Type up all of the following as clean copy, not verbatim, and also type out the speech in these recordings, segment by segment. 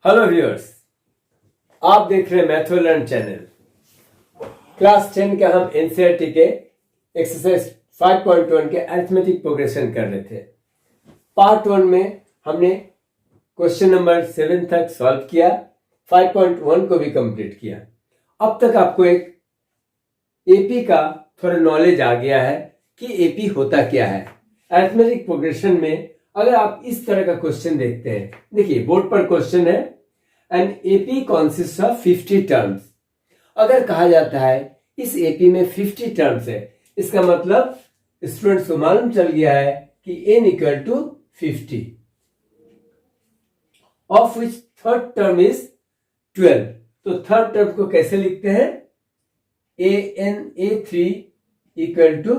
Hello viewers, आप देख रहे हैं मैथ्स लर्न चैनल। क्लास 10 के हम एनसीईआरटी के एक्सरसाइज 5.1 के अरिथमेटिक प्रोग्रेशन कर रहे थे। पार्ट 1 में हमने क्वेश्चन नंबर 7 तक सॉल्व किया, 5.1 को भी कंप्लीट किया। अब तक आपको एक एपी का थोड़ा नॉलेज आ गया है कि एपी होता क्या है। अरिथमेटिक प्रोग्रेशन में अगर आप इस तरह का क्वेश्चन देखते हैं, देखिए बोर्ड पर क्वेश्चन है, an AP consist of 50 terms. अगर कहा जाता है इस एपी में 50 टर्म्स है, इसका मतलब स्टूडेंट्स को मालूम चल गया है कि n equal to 50, of which third term is 12। तो थर्ड टर्म को कैसे लिखते हैं? a3 इक्वल टू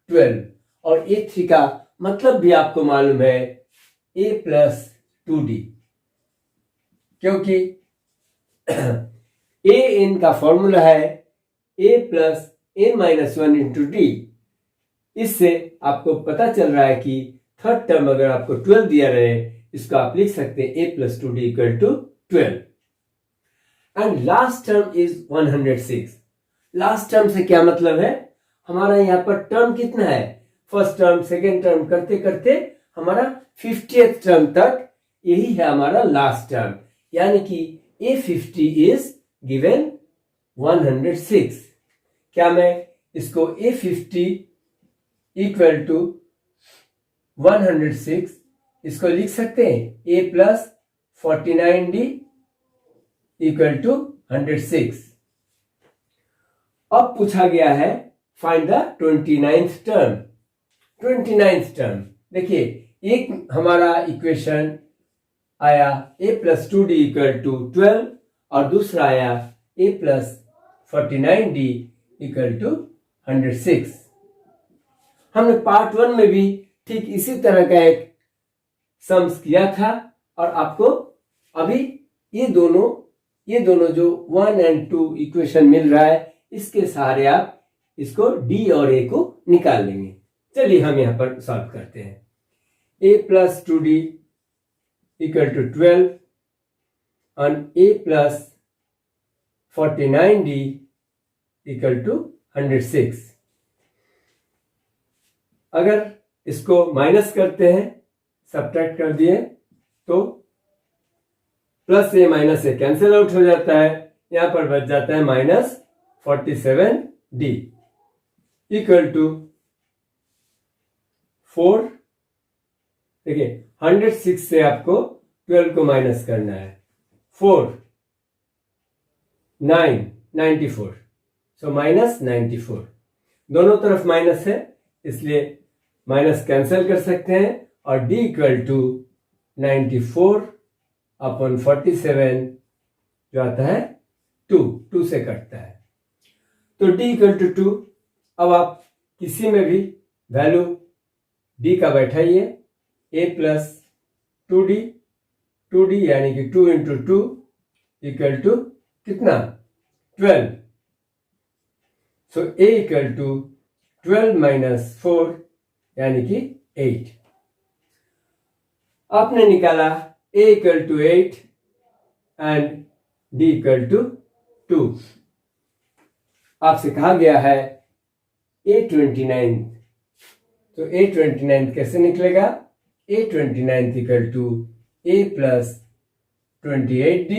12, और a3 का मतलब भी आपको मालूम है a प्लस 2d, क्योंकि a n का फॉर्मूला है a plus n minus 1 into D. इससे आपको पता चल रहा है कि थर्ड टर्म अगर आपको 12 दिया रहे, इसको आप लिख सकते हैं a plus 2d equal to 12। And last term is 106। Last term से क्या मतलब है? हमारा यहाँ पर टर्म कितना है? फर्स्ट टर्म सेकेंड टर्म करते करते हमारा 50th टर्म तक यही है हमारा लास्ट टर्म, यानी कि a50 इज गिवन 106। क्या मैं इसको a50 इक्वल टू 106 इसको लिख सकते हैं? a plus 49d equal to 106। अब पूछा गया है find the 29th term. 29th term देखिए, एक हमारा इक्वेशन आया a plus 2d equal to 12 और दूसरा आया a plus 49d equal to 106। हमने पार्ट 1 में भी ठीक इसी तरह का एक सम्स किया था, और आपको अभी ये दोनों जो 1 और 2 इक्वेशन मिल रहा है, इसके सहारे आप इसको d और a को निकाल लेंगे। चलिए हम यहां पर सॉल्व करते हैं। a plus 2d equal to 12 और a plus 49d equal to 106। अगर इसको माइनस करते हैं, सब्ट्रैक्ट कर दिए, तो प्लस ए माइनस ए कैंसिल आउट हो जाता है। यहां पर बच जाता है माइनस 47d इक्वल टू 4। देखिए 106 से आपको 12 को माइनस करना है। 4 9 94, सो माइनस 94। दोनों तरफ माइनस है, इसलिए माइनस कैंसिल कर सकते हैं, और d इक्वल टू 94 अपॉन 47 जो आता है 2 से कटता है, तो d इक्वल टू 2। अब आप किसी में भी वैल्यू d का बैठाइए, a प्लस 2d यानी कि 2 इंटू 2 इक्वल टू कितना? 12। So a equal to 12 minus 4 यानी कि 8। आपने निकाला a equal to 8 and d equal to 2। आपसे कहा गया है a29, तो a29 कैसे निकलेगा? a29 equal to a plus 28d,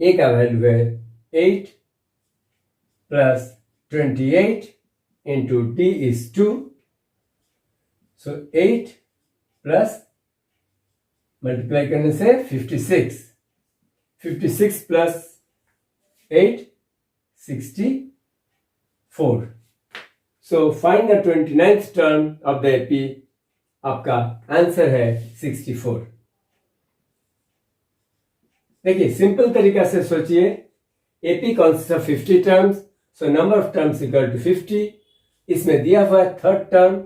a का वैल्यू है 8 plus 28 into d is 2, so 8 plus multiply करने से 56 plus 8 64। So find the 29th term of the AP. आपका आंसर है 64। देखिए सिंपल तरीका से सोचिए, AP consist of 50 terms, so number of terms equal to 50। इसमें दिया हुआ है थर्ड टर्म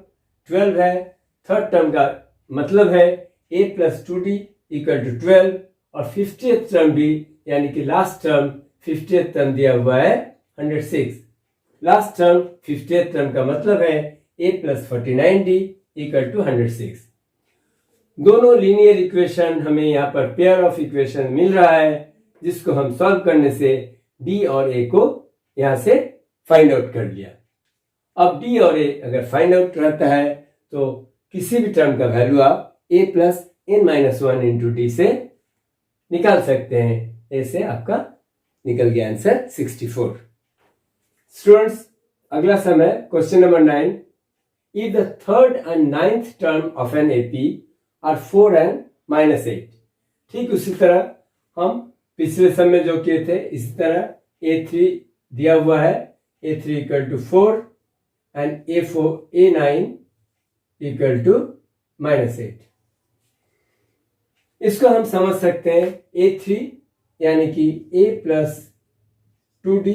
12 है। थर्ड टर्म का मतलब है a plus 2d equal to 12, और 50th टर्म भी यानी कि लास्ट टर्म 50th टर्म दिया हुआ है 106। लास्ट टर्म 50th टर्म का मतलब है a plus 49d equal to 106। दोनों लीनियर इक्वेशन हमें यहाँ पर पेयर ऑफ इक्वेशन मिल रहा है, जिसको हम सॉल्व करने से डी और ए को यहाँ से फाइंड आउट कर लिया। अब डी और ए अगर फाइंड आउट रहता है तो किसी भी टर्म का वैल्यू आप a plus n minus one into D से निकाल सकते हैं। ए से आपका निकल गया आंसर 64। स्टूडेंट्स, अगला समय question number 9। If the third and ninth term of an AP are 4 and -8। ठीक उसी तरह हम पिछले समय जो किए थे, इसी तरह a3 दिया हुआ है, a3 equal to 4 and a9 equal to -8। इसको हम समझ सकते हैं a3 यानी कि a plus 2d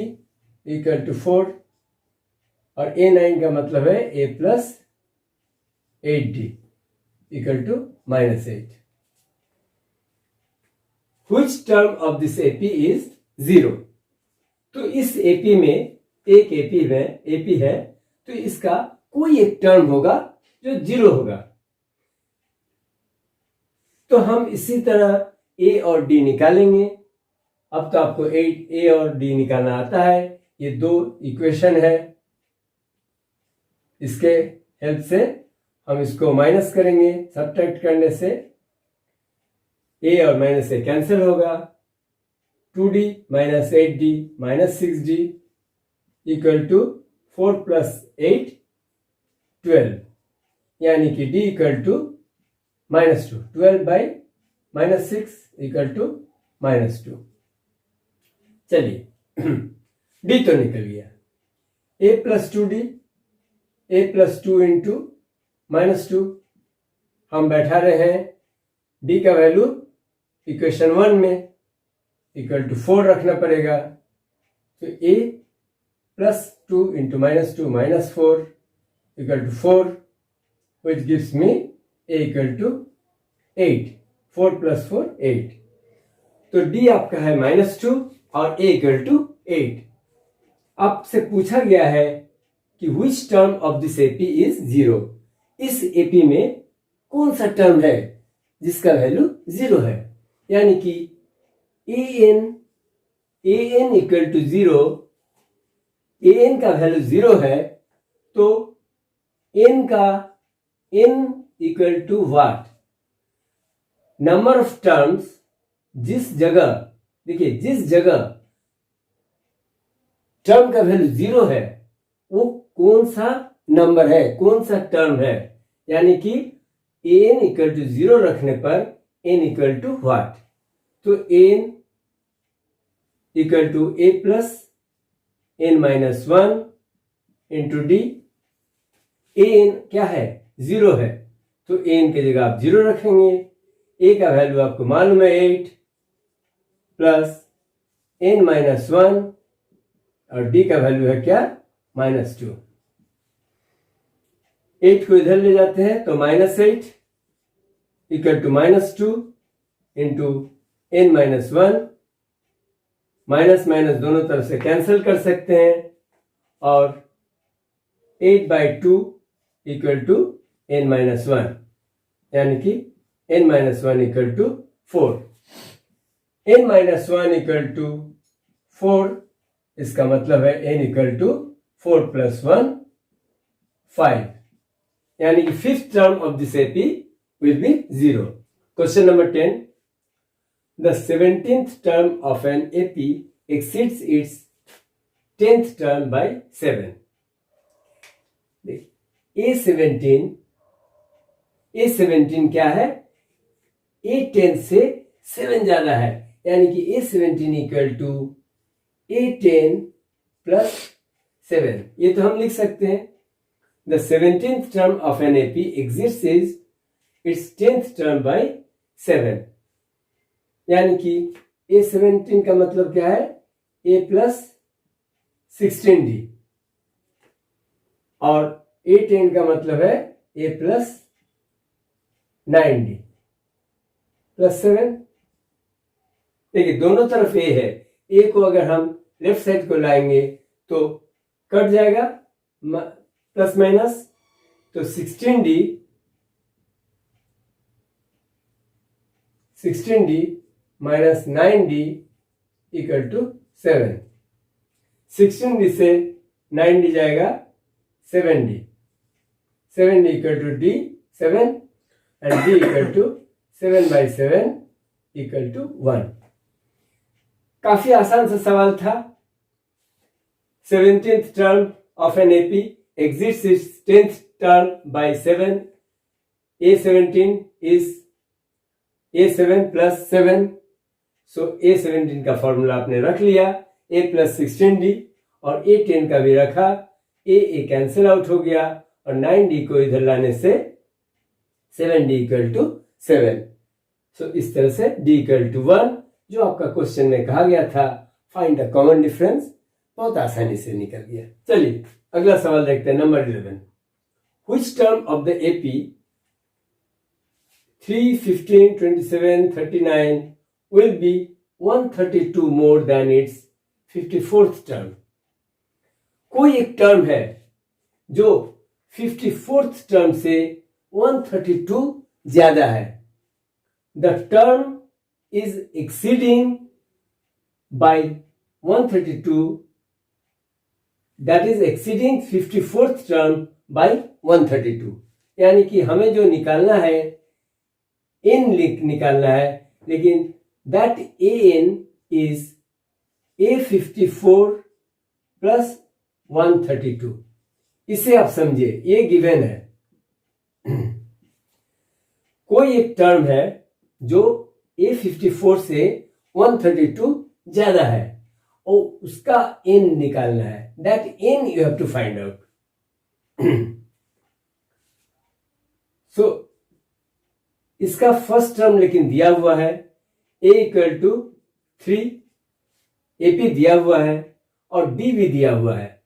equal to 4 और a9 का मतलब है a plus 8d equal to -8। Which term of this AP is 0? तो इस AP में एक AP है, तो इसका कोई एक टर्म होगा जो 0 होगा। तो हम इसी तरह A और D निकालेंगे। अब तो आपको A और D निकालना आता है। ये दो इक्वेशन है, इसके हेल्प से हम इसको माइनस करेंगे। सब्ट्रैक्ट करने से a और माइनस a कैंसिल होगा। 2d minus 8d minus 6d equal to 4 प्लस 8 12, यानी कि d equal to -2। 12 by -6 equal to -2। चलिए d तो निकल गया। a plus 2d, a plus 2 into -2 हम बैठा रहे हैं। d का वैल्यू इक्वेशन 1 में इक्वल टू 4 रखना पड़ेगा। तो a plus 2 into -2 -4 equal to 4, which gives me a equal to 8। 4 plus 4 8। तो d आपका है -2 और a इक्वल टू 8। आपसे पूछा गया है कि which term of this AP is 0। इस AP में कौन सा टर्म है जिसका वैल्यू 0 है, यानी कि an इक्वल टू 0, an का वैल्यू 0 है, तो n equal to what? Number of terms जिस जगह, देखिए जिस जगह टर्म का वैल्यू 0 है वो कौन सा नंबर है, कौन सा टर्म है, यानी कि an इक्वल टू 0 रखने पर n इक्वल टू व्हाट? तो n equal to a plus n minus 1 into D. an क्या है? 0 है, तो n की जगह आप 0 रखेंगे। a का वैल्यू आपको मालूम है 8 प्लस n माइनस 1 और d का वैल्यू है क्या? -2। 8 को इधर ले जाते हैं तो -8 equal to -2 into n minus 1। Minus minus दोनों तरफ से कैंसिल कर सकते हैं और 8/2 इक्वल टू n माइनस 1, यानी कि n minus 1 equal to 4। n minus 1 equal to 4, इसका मतलब है n इक्वल टू 4 प्लस 1 5, यानी कि fifth term of this AP will be 0। Question number 10। The 17th term of an AP exceeds its 10th term by 7। A17 क्या है? A10 से 7 ज्यादा है, यानी कि A17 equal to A10 plus 7। ये तो हम लिख सकते हैं The 17th term of an AP exceeds its 10th term by 7, यानी कि A17 का मतलब क्या है? A प्लस 16D और A10 का मतलब है A प्लस 9D प्लस 7। देखिए दोनों तरफ A है, A को अगर हम लेफ्ट साइड को लाएंगे तो कट जाएगा प्लस माइनस, तो 16D 16d minus 9d equal to 7। 16d से 9d जाएगा 7d, 7d equal to d 7 and d equal to 7/7 equal to 1। काफी आसान सा सवाल था। 17th term of an AP exits its 10th term by 7. A17 is A7 plus 7. So A17 का formula आपने रख लिया, A plus 16D, और A10 का भी रखा, A कैंसिल आउट हो गया और 9D को इधर लाने से 7D इक्वल टू 7। सो इस तरह से D इक्वल टू 1 जो आपका क्वेश्चन में कहा गया था, फाइंड द कॉमन डिफरेंस, बहुत आसानी से निकल गया। चलिए अगला सवाल देखते हैं, number 11। Which term of the AP 3, 15, 27, 39 will be 132 more than its 54th term? कोई एक टर्म है जो 54th टर्म से 132 ज्यादा है। The term is exceeding by 132, that is exceeding 54th term by 132। यानी कि हमें जो निकालना है n निकालना है, लेकिन that an is A54 plus 132। इसे आप समझिए, ये गिवन है। कोई एक टर्म है जो A54 से 132 ज्यादा है और उसका n निकालना है। That n you have to find out. So इसका फर्स्ट टर्म लेकिन दिया हुआ है, a इक्वल टू 3, AP दिया हुआ है और d भी दिया हुआ है।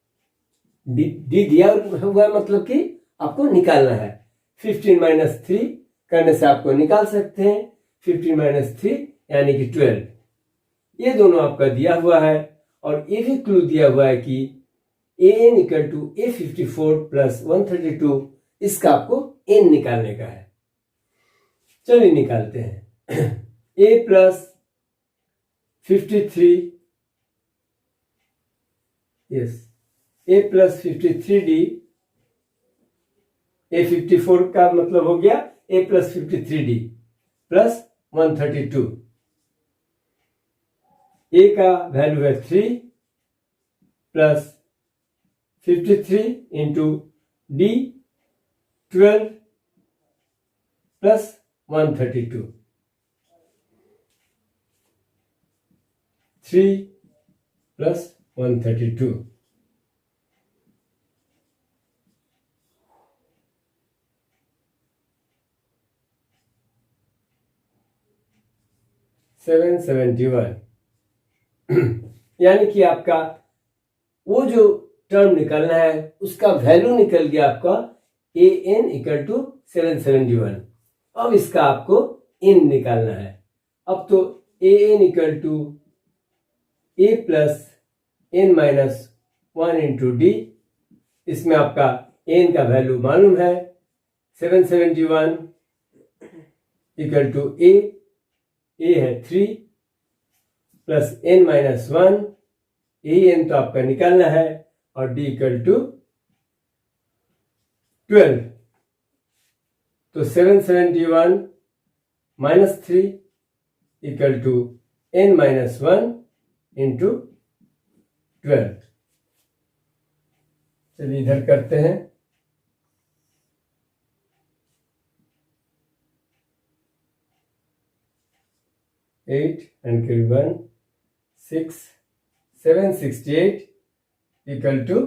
d दिया हुआ है मतलब कि आपको निकालना है। 15 माइनस 3 करने से आपको निकाल सकते हैं, 15 माइनस 3 यानी कि 12। ये दोनों आपका दिया हुआ है और ये भी क्लू दिया हुआ है कि an equal to A54 plus 132, इसका आपको n निकालने का है। चलिए निकालते हैं। a plus 53, yes, a plus 53d, A54 का मतलब हो गया a plus 53d plus 132। a का वैल्यू है 3 plus 53 into d 12 plus 132, 3 plus 132। $771। यानी कि आपका वो जो टर्म निकलना है उसका वैल्यू निकल गया आपका an इक्वल टू 771। अब इसका आपको n निकालना है। अब तो an equal to a plus n minus 1 into d, इसमें आपका n का वैल्यू मालूम है 771 इक्वल टू a है 3 प्लस n माइनस 1, n तो आपका निकालना है और d इक्वल टू 12। तो 771 minus 3 equal to n minus 1 into 12। चलिए इधर करते हैं। 8 and carry 1, 6, 768 equal to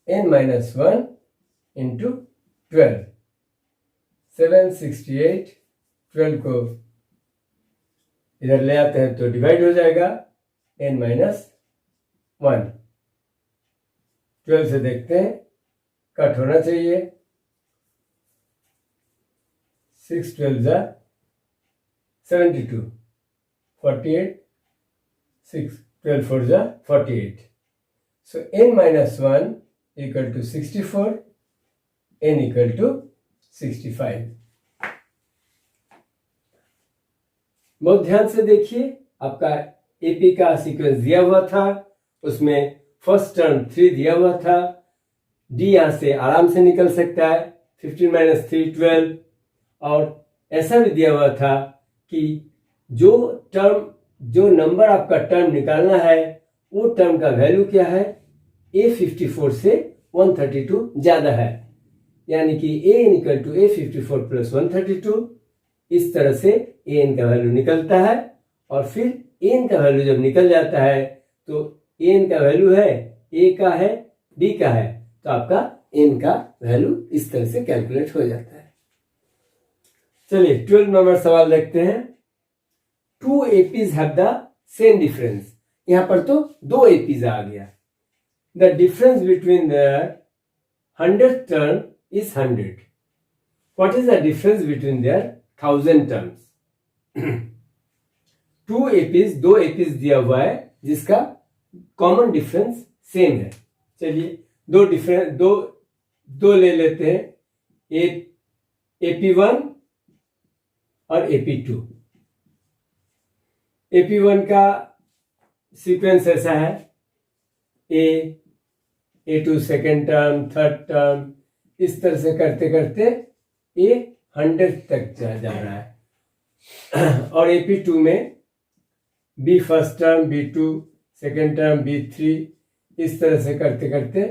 n minus 1 into 12। 768, 12 को इधर ले आते हैं तो डिवाइड हो जाएगा n माइनस 1। 12 से देखते हैं, कट होना चाहिए। 6 12 जा 72, 48, 6 12 4 जा 48। So n minus 1 equal to 64, n equal to 65। बहुत ध्यान से देखिए, आपका एपी का सीक्वेंस दिया हुआ था, उसमें फर्स्ट टर्म 3 दिया हुआ था, डी यहां से आराम से निकल सकता है, 15 - 3 12। और ऐसा भी दिया हुआ था कि जो नंबर आपका टर्म निकालना है वो टर्म का वैल्यू क्या है, A54 से 132 ज्यादा है, यानी कि A=A54 + 132। इस तरह से an का वैल्यू निकलता है, और फिर an का वैल्यू जब निकल जाता है तो an का वैल्यू है, a का है, d का है, तो आपका n का वैल्यू इस तरह से कैलकुलेट हो जाता है। चलिए 12 नंबर सवाल देखते हैं। 2 APs have the same difference। यहां पर तो 2 APs आ गया। The difference between their 100th term is 100। What is the difference between their 1000 terms? 2 APs दिया हुआ है जिसका कॉमन डिफरेंस सेम है। चलिए दो ले लेते हैं, AP1 और AP2। AP1 का सीक्वेंस ऐसा है, A2 second term, third term, इस तरह से करते करते A100 तक जा रहा है। और AP2 में B first term, B2 second term, B3, इस तरह से करते करते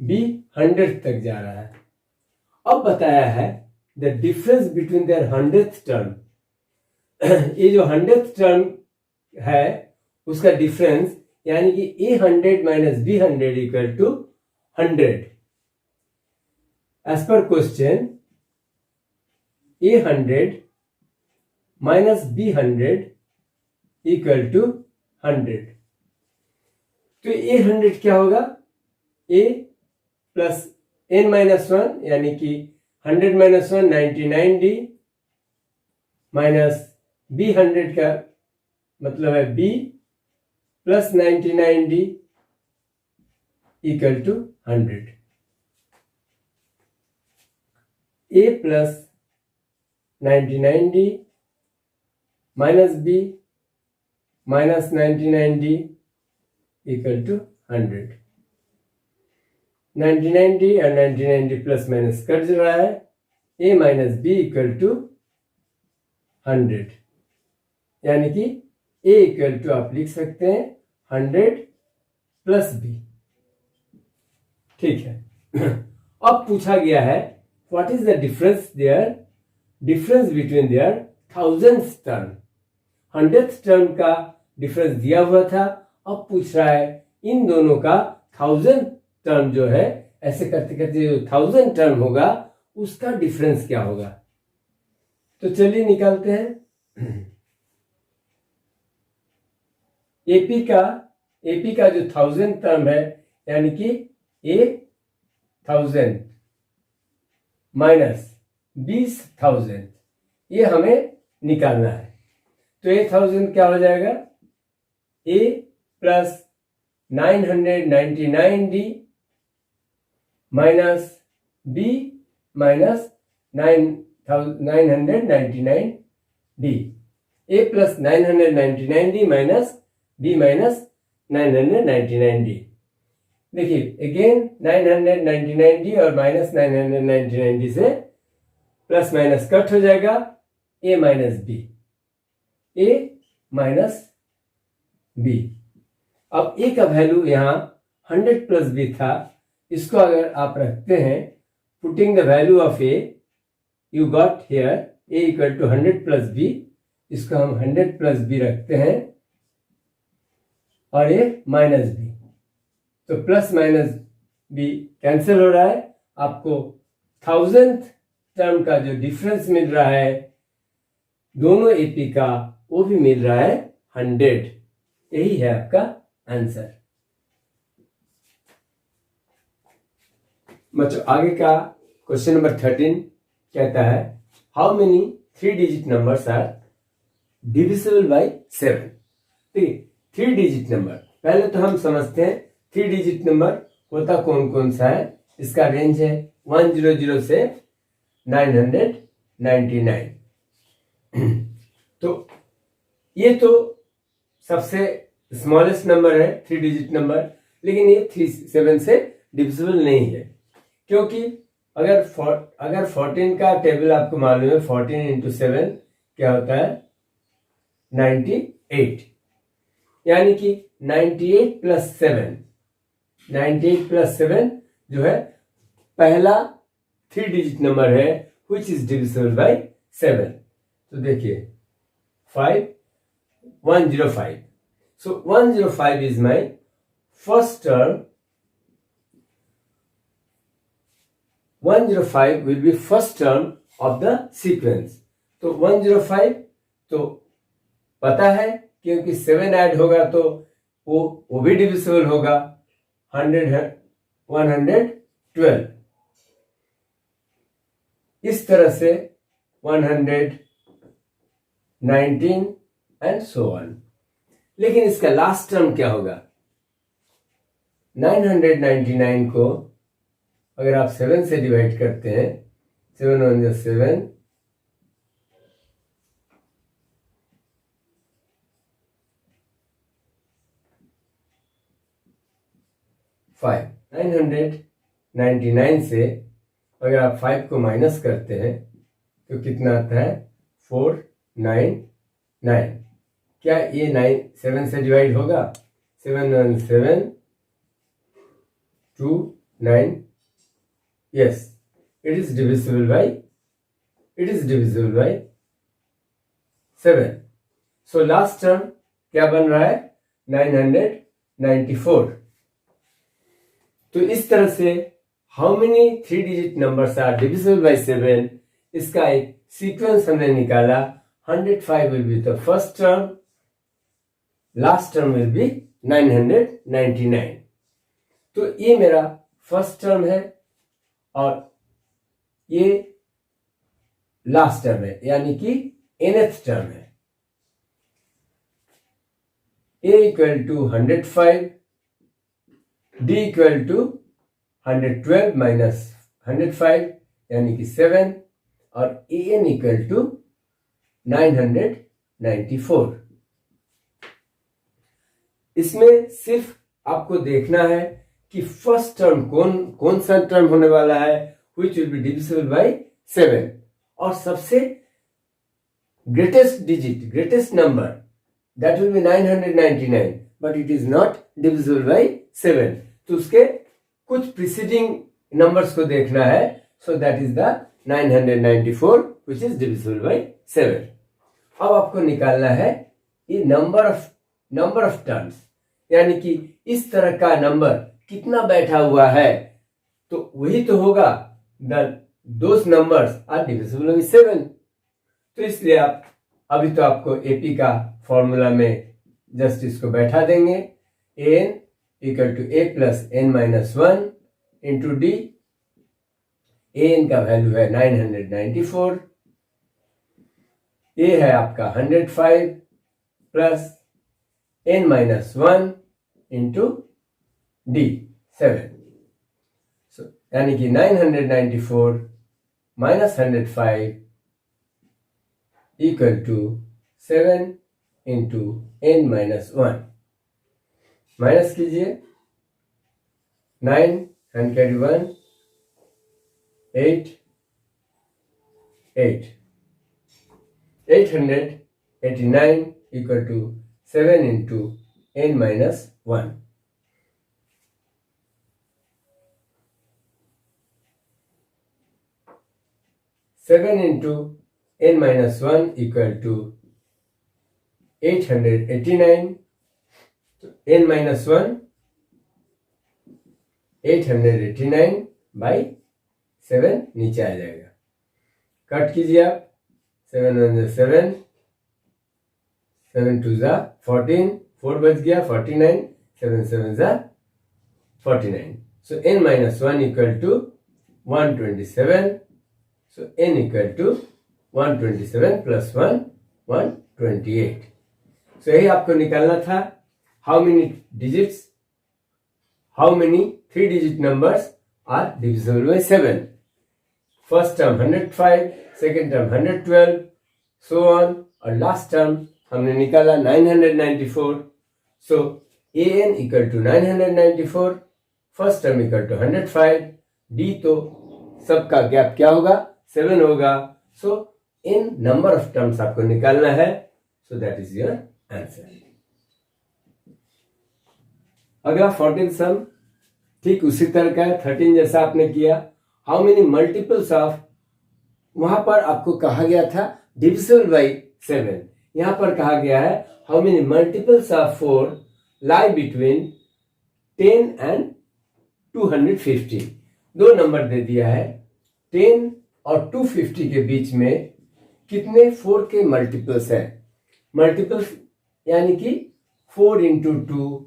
B100 तक जा रहा है। अब बताया है the difference between their 100th term. ये जो 100th टर्म है उसका डिफरेंस, यानी कि A100 - B100 = 100। As per question, A100 - B100 = 100। तो A100 क्या होगा, A + n-1, यानी कि 100 - 1 99D, माइनस B100 का मतलब है B + 99D = 100। A + 99D minus B - 99D = 100। 99D और 99D प्लस माइनस कट रहा है, A - B = 100, यानी कि A = आप लिख सकते हैं 100 + B। ठीक है। अब पूछा गया है what is the difference between their 1000th term. 100th term का डिफरेंस दिया हुआ था, अब पूछ रहा है इन दोनों का 1000th टर्म जो है, ऐसे करते करते जो 1000 टर्म होगा उसका डिफरेंस क्या होगा। तो चलिए निकालते हैं। एपी का जो 1000 टर्म है, यानी कि A1000 माइनस 20,000, ये हमें निकालना है। तो A1000 क्या हो जाएगा, A + 999D minus B - 999D। A + 999D minus B - 999D। देखिए अगेन 999D और माइनस 999D से प्लस माइनस कट हो जाएगा, A - B, A - B। अब A का वैल्यू यहां 100 + B था, इसको अगर आप रखते हैं, putting the value of A you got here A = 100 + B, इसको हम 100 + B रखते हैं और A - B, तो प्लस माइनस B कैंसिल हो रहा है। आपको 1000th टर्म का जो डिफरेंस मिल रहा है दोनों एपी का, वो भी मिल रहा है 100। यही है आपका आंसर। बच्चों आगे का क्वेश्चन नंबर 13 कहता है how many 3 digit numbers are divisible by 7। ठीक है, 3 डिजिट नंबर, पहले तो हम समझते हैं 3 डिजिट नंबर होता कौन कौन सा है। इसका रेंज है 100 से 999। तो ये तो सबसे स्मॉलेस्ट नंबर है, 3 डिजिट नंबर, लेकिन ये 7 से डिविजिबल नहीं है, क्योंकि अगर 14 का टेबल आपको मालूम है, 14 इंटू 7 क्या होता है, 98, यानी कि 98 प्लस 7 जो है पहला 3 डिजिट नंबर है which is divisible by 7. तो देखिए 105. So 105 is my first term. 105 will be first term of the sequence. तो 105 तो पता है, क्योंकि 7 ऐड होगा तो वो भी डिविजिबल होगा, 112. इस तरह से 119 एंड सो ऑन. लेकिन इसका लास्ट टर्म क्या होगा? 999 को अगर आप 7 से डिवाइड करते हैं, 7 1 जा 7, 5, 999 से अगर आप 5 को माइनस करते हैं तो कितना आता है? 499. क्या ये 7 से डिवाइड होगा? 7 1 7 2 9. Yes, it is divisible by 7. So last term क्या बन रहा है? 994. तो इस तरह से how many 3 digit numbers are divisible by 7, इसका एक सीक्वेंस हमने निकाला. 105 will be the first term, last term will be 999. तो ये मेरा फर्स्ट टर्म है और ये लास्ट टर्म है, यानी कि nth टर्म है. a equal to 105, d equal to 112 minus 105 यानी कि 7, और an इक्वल टू 994. इसमें सिर्फ आपको देखना है कि फर्स्ट टर्म कौन सा टर्म होने वाला है which will be divisible by 7, और सबसे greatest number that will be 999, but it is not divisible by 7. तो उसके कुछ प्रीसीडिंग नंबर्स को देखना है. So that is the 994 which is divisible by 7. अब आपको निकालना है ये नंबर ऑफ टर्म्स, यानी कि इस तरह का नंबर कितना बैठा हुआ है, तो वही तो होगा those numbers are divisible by 7. तो इसलिए आप अभी तो आपको एपी का फॉर्मूला में जस्ट इसको बैठा देंगे. an equal to a plus n minus 1 into D. an का वैल्यू है 994, a है आपका 105 plus n minus 1 into d 7. So यानी कि 994 minus 105 equal to 7 into n minus 1. Minus कीजिए, 9 and carry 1, 8, 889 equal to 7 into n minus 1. Seven into n minus 1 equal to 889. n minus 1 889 by 7 नीचे आ जाएगा. Cut कीजिए आप, 7 1 7, 7 2 14, 4 बच गया 49, 7 7 49. So n minus 1 equal to 127. So n equal to 127 plus 1 128. So यही आपको निकालना था. How many digits, how many 3 digit numbers are divisible by 7? First term 105, second term 112, so on, और last term हमने निकाला 994, so an equal to 994, first term equal to 105, d तो सबका gap क्या होगा 7 होगा, so in number of terms आपको निकालना है, so that is your answer. अगला 14 सम ठीक उसी तरह का है, 13 जैसा आपने किया। हाउ मेनी मल्टीपल्स ऑफ, वहां पर आपको कहा गया था डिविजिबल बाई 7, यहां पर कहा गया है how many multiples of 4 lie between 10 and 250। दो नंबर दे दिया है, 10 और 250 के बीच में कितने 4 के मल्टीपल्स है। मल्टीपल्स यानी कि 4 इंटू 2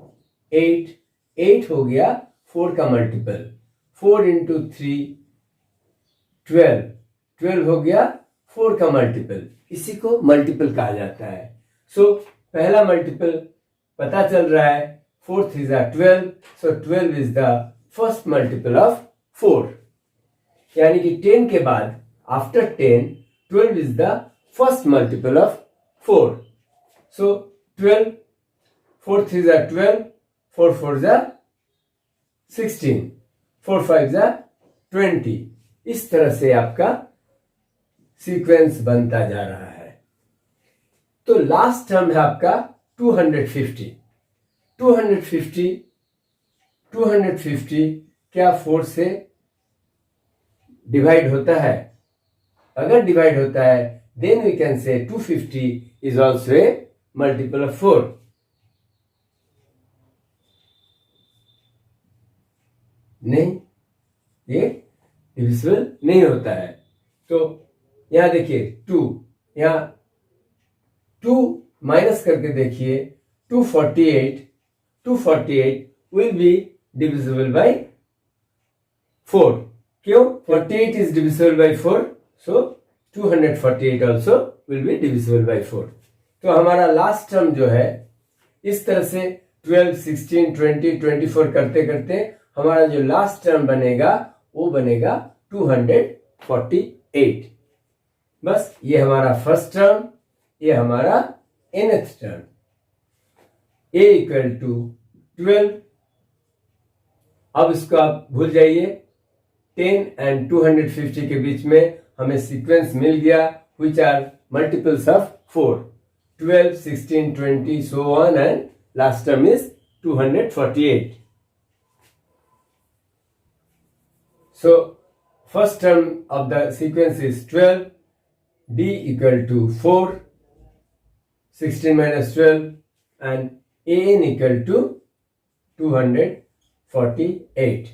8 हो गया 4 का मल्टीपल, 4 इंटू 3 12 हो गया 4 का मल्टीपल, इसी को मल्टीपल कहा जाता है। सो पहला मल्टीपल पता चल रहा है, 4 3 12, सो 12 is the first multiple of 4, यानी कि 10 के बाद after 10 12 is the first multiple of 4। सो 12, 4 3 12, 4 4 16, 4 5 20, इस तरह से आपका सीक्वेंस बनता जा रहा है। तो लास्ट टर्म है आपका 250। 250 क्या 4 से डिवाइड होता है? अगर डिवाइड होता है then we can say 250 is also a multiple of 4। नहीं, ये डिविजिबल नहीं होता है। तो यहां देखिए 2, यहां 2 माइनस करके देखिए 248 विल बी डिविजिबल बाय 4। क्यों? 48 is divisible bye 4, so 248 also will be divisible by 4। तो हमारा लास्ट टर्म जो है इस तरह से 12 16 20 24 करते करते हमारा जो लास्ट टर्म बनेगा वो बनेगा 248। बस ये हमारा फर्स्ट टर्म, ये हमारा nth term. a equal to 12, अब इसको आप भूल जाइए, 10 एंड 250 के बीच में हमें सीक्वेंस मिल गया which are multiples of 4, 12 16 20 so on, and last term is 248. So first term of the sequence is 12, d equal to 4, 16 minus 12, and an equal to 248.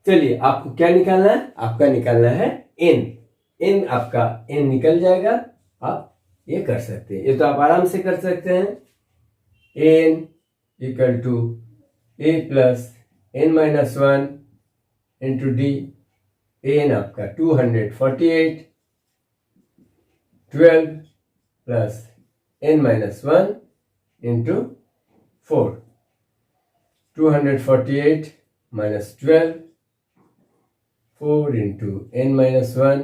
चलिए आपको क्या निकालना है? आपका निकालना है n। आपका n निकल जाएगा, आप ये कर सकते हैं, ये तो आप आराम से कर सकते हैं। n equal to a plus n minus 1 into D. an आपका 248, 12 plus n minus 1 into 4, 248 minus 12, 4 into n minus 1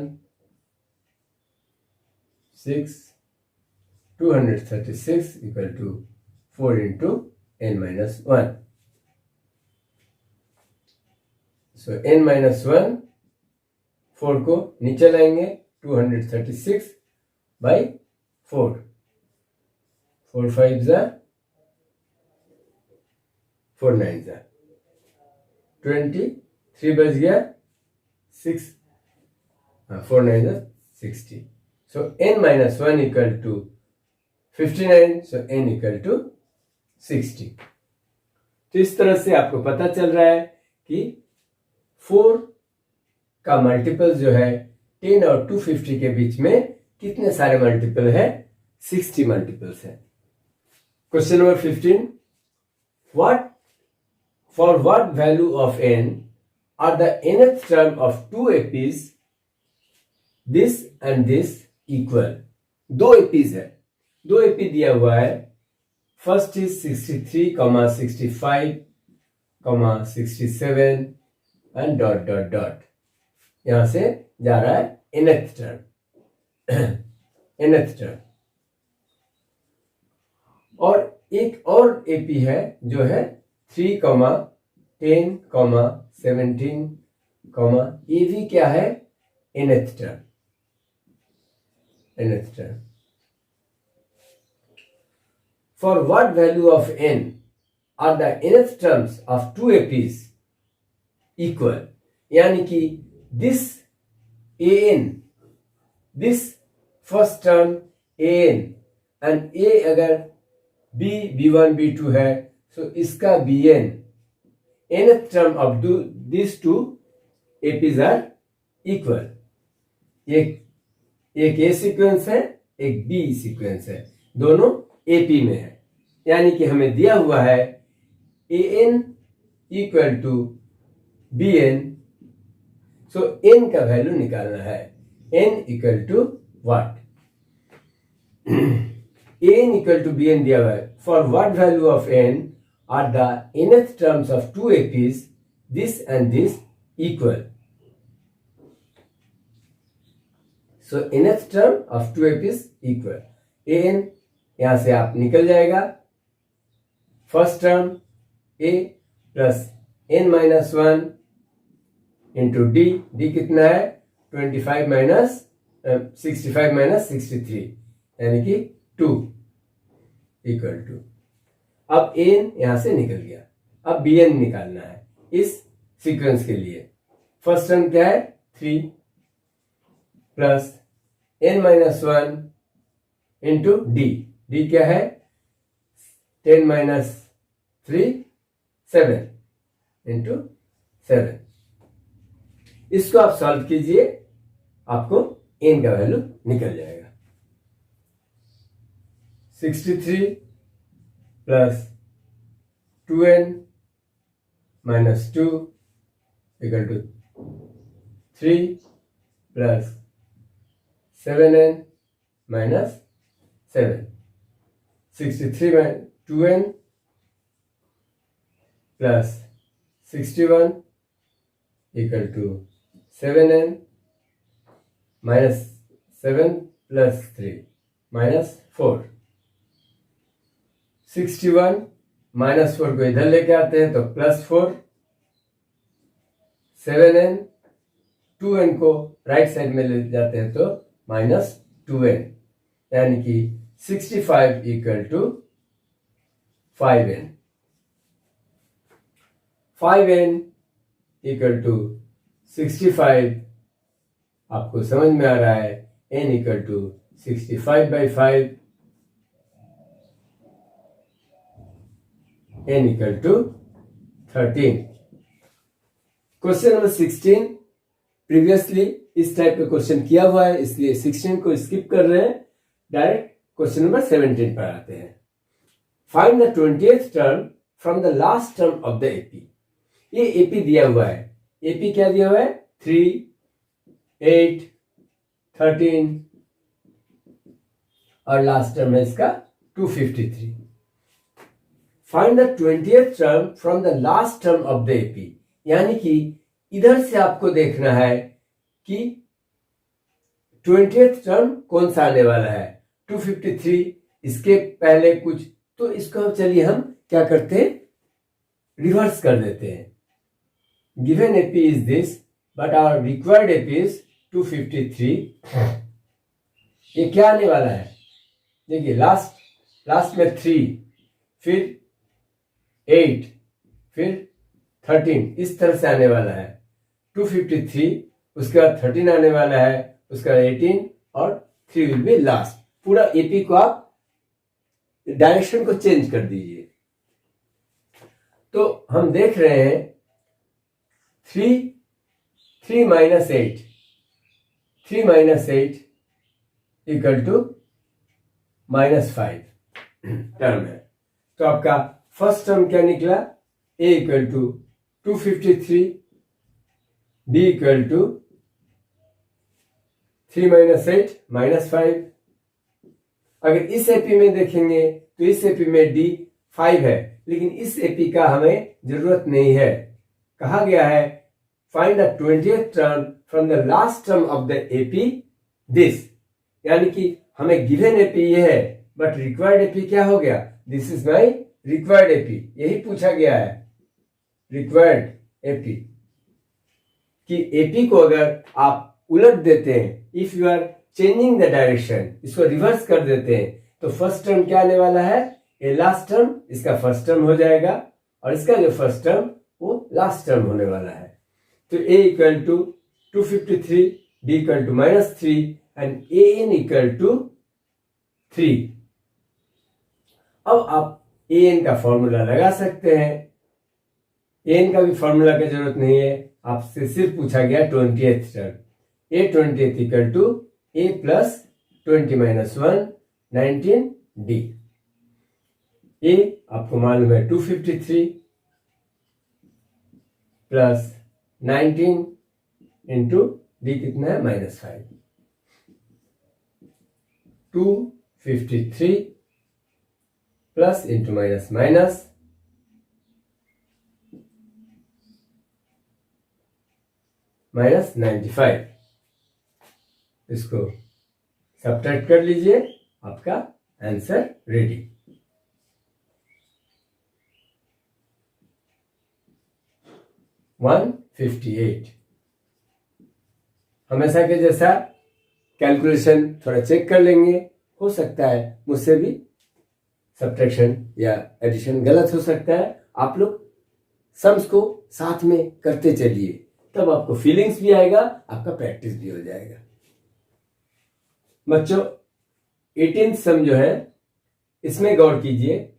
6, 236 equal to 4 into n minus 1। So n minus 1, 4 को नीचे लाएंगे, 236 बाई 4, 4 5 4 9 20, 3 बच गया 6, 4 9 60। So n minus 1 equal to 59, so n equal to 60। तो इस तरह से आपको पता चल रहा है कि 4 का मल्टीपल जो है 10 और 250 के बीच में कितने सारे मल्टीपल है? 60 मल्टीपल्स है। Question number 15, for what value of n are the nth term of 2 APs this and this equal? दो एपीज है, दो एपी दिया हुआ है। First is 63, 65, 67 and dot dot dot, यहां से जा रहा है nth टर्म। nth टर्म और एक और एपी है जो है 3, 10, 17, ये भी क्या है, nth term. For what value of n are the nth terms of two APs equal? यानी कि this an, this first term an and a अगर b, b1, b2 है, so इसका bn, nth term of these two APs are equal. एक ए sequence है, एक B sequence है, दोनों एपी में है। यानी कि हमें दिया हुआ है a n equal to b n, so n का वैल्यू निकालना है। N equal to what, n equal to b n दिया हुआ है। For what value of n are the nth terms of two APs this and this equal. So nth term of 2AP is equal. an यहां से आप निकल जाएगा, first term a plus n minus 1 into D, D कितना है 25 minus 65 minus 63 यानी कि 2 equal to, अब n यहां से निकल गया। अब bn निकालना है इस सीक्वेंस के लिए। फर्स्ट टर्म क्या है 3 plus n minus 1 into D, D क्या है 10 माइनस 3 7 इंटू 7। इसको आप सॉल्व कीजिए, आपको n का वैल्यू निकल जाएगा। 63 plus 2n minus 2 equal to 3 plus 7n minus 7, 63 में 2n plus 61 equal to 7n minus 7 plus 3 minus 4। 61 minus 4 को इधर लेके आते हैं तो प्लस 4, 7n 2n को राइट साइड में ले जाते हैं तो माइनस 2n, यानी कि 65 equal to 5n। 5n equal to 65 आपको समझ में आ रहा है, n equal to 65/5, n equal to 13। Question number 16 previously इस टाइप का क्वेश्चन किया हुआ है, इसलिए 16 को स्किप कर रहे हैं, डायरेक्ट क्वेश्चन नंबर 17 पर आते हैं। Find the 20th term from the last term of the AP. ये एपी दिया हुआ है, एपी क्या दिया हुआ है 3, 8, 13 और लास्ट टर्म है इसका 253। Find the 20th term from the last term of the AP, यानी कि इधर से आपको देखना है कि 20th टर्म कौन सा आने वाला है। 253 इसके पहले कुछ, तो इसको चलिए हम क्या करते हैं, रिवर्स कर देते हैं। Given AP is this but our required AP is 253। ये क्या आने वाला है, देखिए लास्ट में 3, फिर 8, फिर 13, इस तरह से आने वाला है। 253 उसके बाद 13 आने वाला है, उसका 18 और 3 विल बी लास्ट। पूरा एपी को आप डायरेक्शन को चेंज कर दीजिए। तो हम देख रहे हैं 3 minus 8, 3 minus 8 equal to -5 term है। तो आपका फर्स्ट टर्म क्या निकला, a equal to 253, b equal to 3 minus 8 -5। अगर इस एपी में देखेंगे तो इस एपी में d 5 है, लेकिन इस एपी का हमें जरूरत नहीं है। कहा गया है find the 20th term from the last term of the AP this, यानी कि हमें गिवन एपी ये है बट रिक्वायर्ड एपी क्या हो गया this is my required AP, यही पूछा गया है, रिक्वायर्ड एपी, कि एपी को अगर आप उलट देते हैं, if you are changing the direction, इसको रिवर्स कर देते हैं, तो फर्स्ट टर्म क्या आने वाला है, ए लास्ट टर्म, इसका फर्स्ट टर्म हो जाएगा और इसका जो फर्स्ट टर्म वो लास्ट टर्म होने वाला है। तो a equal to 253, b equal to -3 and an equal to 3। अब आप an का फॉर्मूला लगा सकते हैं, an का भी फॉर्मूला की जरूरत नहीं है, आपसे सिर्फ पूछा गया 20th term, a 20th equal to a plus 20 - 1 19d। a आपको मालूम है 253 प्लस 19 इंटू डी कितना है -5, 253 प्लस इंटू माइनस माइनस -95, इसको सब्ट्रैक्ट कर लीजिए, आपका आंसर रेडी। वन 58। हमेशा के जैसा कैलकुलेशन थोड़ा चेक कर लेंगे, हो सकता है मुझसे भी सब्ट्रैक्शन या एडिशन गलत हो सकता है, आप लोग सम्स को साथ में करते चलिए, तब आपको फीलिंग्स भी आएगा, आपका प्रैक्टिस भी हो जाएगा। बच्चों 18th सम जो है इसमें गौर कीजिए,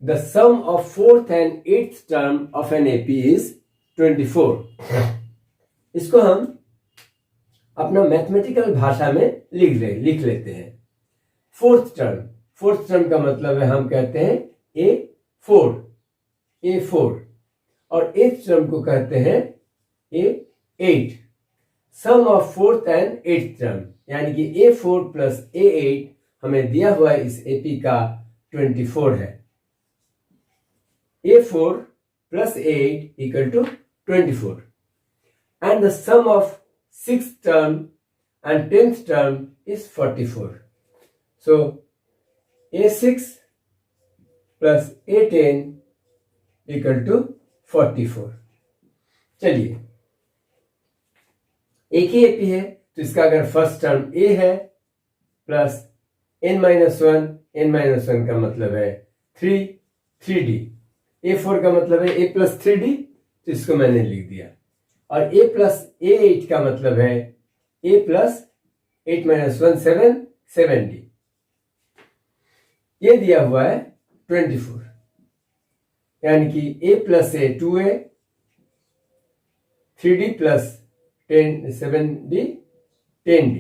the sum of 4th and 8th term of an AP is 24। इसको हम अपना मैथमेटिकल भाषा में लिख लेते हैं। फोर्थ टर्म का मतलब है, हम कहते हैं A4 और 8th टर्म को कहते हैं A8। Some of 4th and 8th term यानी कि A4 प्लस A8 हमें दिया हुआ है, इस एपी का 24 है। A4 plus A8 equal to 24 and the sum of 6th term and 10th term is 44. So A6 plus A10 equal to 44। चलिए, एक ही एपी है तो इसका अगर फर्स्ट टर्म A है प्लस n-1 का मतलब है 3d, A4 का मतलब है A प्लस 3d, तो इसको मैंने लिख दिया, और A प्लस A8 का मतलब है A प्लस 8 - 1 7d, ये दिया हुआ है 24, यानी कि A plus A 2A, 3d plus 7d 10d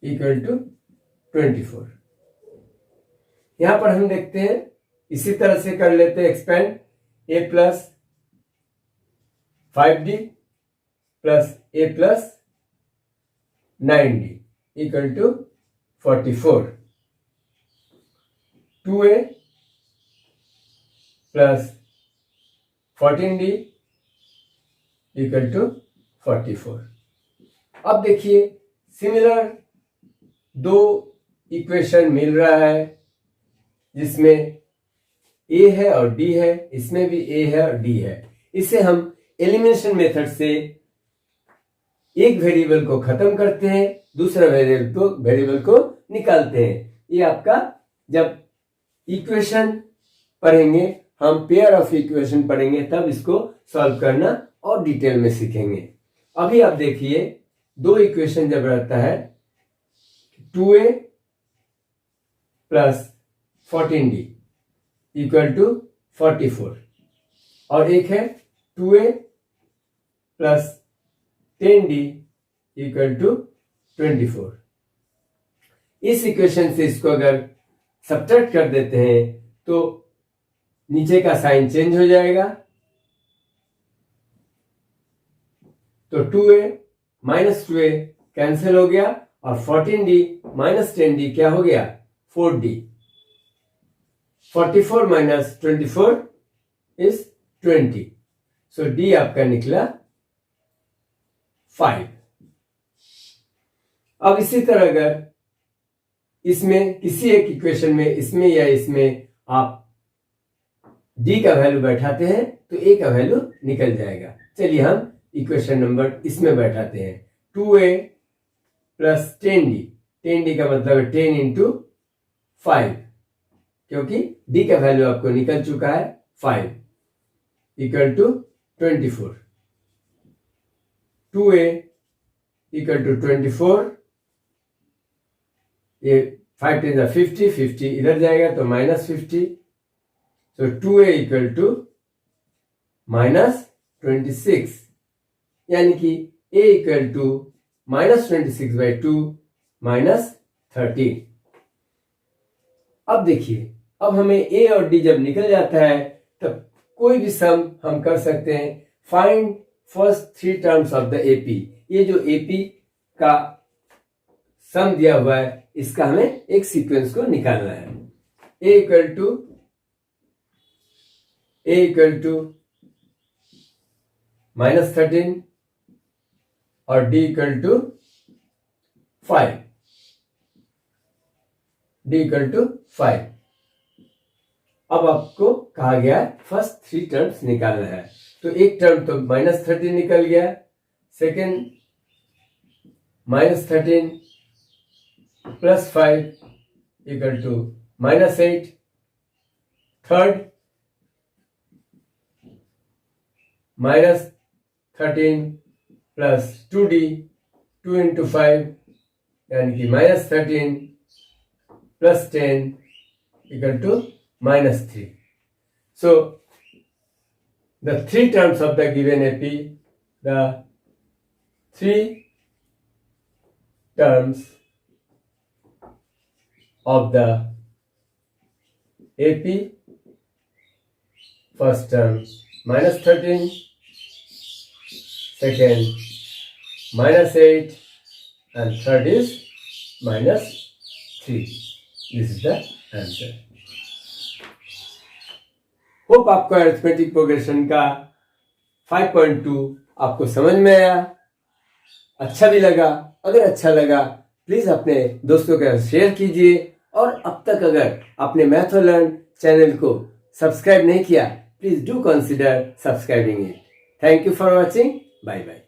equal to 24। यहां पर हम देखते हैं, इसी तरह से कर लेते हैं expand, A plus 5d plus A plus 9d equal to 44, 2A plus 14d equal to 44। अब देखिए, सिमिलर दो इक्वेशन मिल रहा है जिसमें A है और D है, इसमें भी A है और D है। इसे हम एलिमिनेशन मेथड से एक वेरिएबल को खत्म करते हैं, दूसरा वेरिएबल को निकालते हैं। ये आपका जब इक्वेशन पढ़ेंगे, हम पेयर ऑफ इक्वेशन पढ़ेंगे, तब इसको सॉल्व करना और डिटेल में सीखेंगे। अभी आप देखिए, दो इक्वेशन जब रहता है 2A plus 14d equal to 44 और एक है 2A plus 10d equal to 24। इस इक्वेशन से इसको अगर सब्ट्रैक्ट कर देते हैं तो नीचे का साइन चेंज हो जाएगा, तो 2A माइनस 2A कैंसिल हो गया और 14d माइनस 10d क्या हो गया, 4d। 44 minus 24 is 20, so d आपका निकला 5। अब इसी तरह अगर इसमें किसी एक इक्वेशन में, इसमें या इसमें आप d का वैल्यू बैठाते हैं तो a का वैल्यू निकल जाएगा। चलिए हम इक्वेशन नंबर इसमें बैठाते हैं। 2a प्लस 10d, 10d का मतलब है 10 इंटू 5, क्योंकि d का वैल्यू आपको निकल चुका है 5, equal to 24। 2a equal to 24, ये 5 10 50, 50 इधर जाएगा तो माइनस 50, तो 2a इक्वल टू माइनस 26, यानी कि a equal to minus 26/2 minus 13। अब देखिए, अब हमें a और d जब निकल जाता है तब कोई भी सम हम कर सकते हैं। Find first 3 terms of the AP, ये जो एपी का सम दिया हुआ है इसका हमें एक सीक्वेंस को निकालना है। a इक्वल टू माइनस 13 और d equal to 5, d equal to 5। अब आपको कहा गया फर्स्ट 3 टर्म्स निकालना है, तो एक टर्म तो माइनस 13 निकल गया, second minus 13 plus 5 equal to minus 8, third minus 13 plus 2d, 2 into 5 यानी कि minus 13 plus 10 equal to minus 3. So, the 3 terms of the given AP, the 3 terms of the AP, first term minus 13, second minus 8, and third is minus 3. This is the answer. Hope आपको arithmetic progression का 5.2 आपको समझ में आया, अच्छा भी लगा। अगर अच्छा लगा प्लीज अपने दोस्तों के साथ शेयर कीजिए, और अब तक अगर आपने मैथ और लर्न चैनल को सब्सक्राइब नहीं किया please do consider subscribing it. Thank you for watching, bye bye.